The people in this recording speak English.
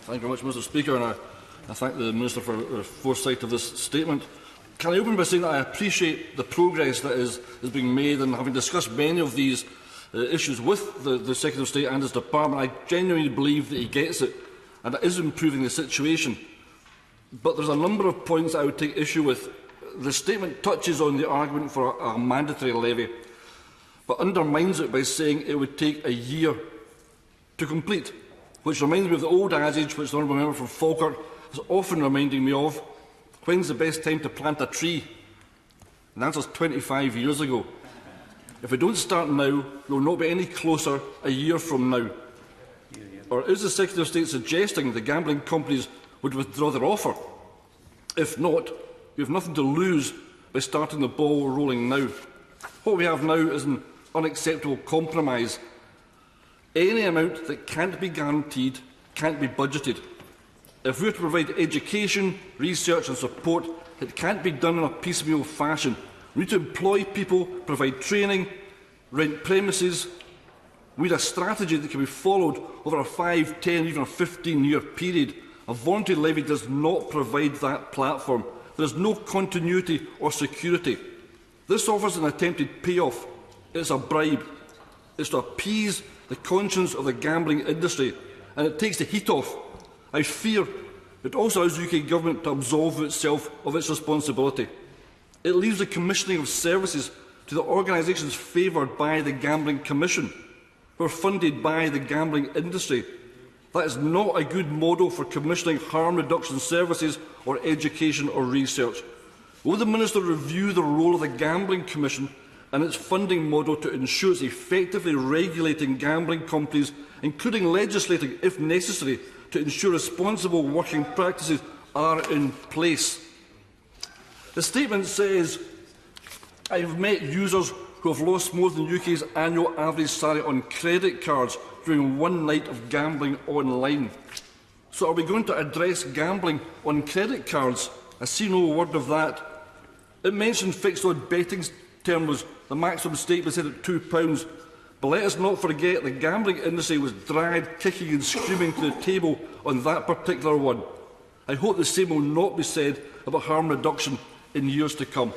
Thank you very much, Mr Speaker, and I thank the Minister for the foresight of this statement. Can I open by saying that I appreciate the progress that is being made, and having discussed many of these issues with the Secretary of State and his department, I genuinely believe that he gets it and it is improving the situation. But there is a number of points I would take issue with. The statement touches on the argument for a mandatory levy, but undermines it by saying it would take a year to complete, which reminds me of the old adage which the Honourable Member from Falkirk is often reminding me of: when's the best time to plant a tree? And the answer is 25 years ago. If we don't start now, we will not be any closer a year from now. Or is the Secretary of State suggesting the gambling companies would withdraw their offer? If not, we have nothing to lose by starting the ball rolling now. What we have now is an unacceptable compromise. Any amount that can't be guaranteed can't be budgeted. If we are to provide education, research and support, it can't be done in a piecemeal fashion. We need to employ people, provide training, rent premises. We need a strategy that can be followed over a 5, 10, even a 15-year period. A voluntary levy does not provide that platform. There is no continuity or security. This offers an attempted payoff. It is a bribe. It is to appease the conscience of the gambling industry, and it takes the heat off. I fear it also allows the UK Government to absolve itself of its responsibility. It leaves the commissioning of services to the organisations favoured by the Gambling Commission, who are funded by the gambling industry. That is not a good model for commissioning harm reduction services or education or research. Will the Minister review the role of the Gambling Commission and its funding model to ensure it is effectively regulating gambling companies, including legislating, if necessary, to ensure responsible working practices are in place? The statement says, "I have met users who have lost more than the UK's annual average salary on credit cards during one night of gambling online." So are we going to address gambling on credit cards? I see no word of that. It mentioned fixed odd betting terms. The maximum stake was set at £2. But let us not forget the gambling industry was dragged kicking and screaming to the table on that particular one. I hope the same will not be said about harm reduction in years to come.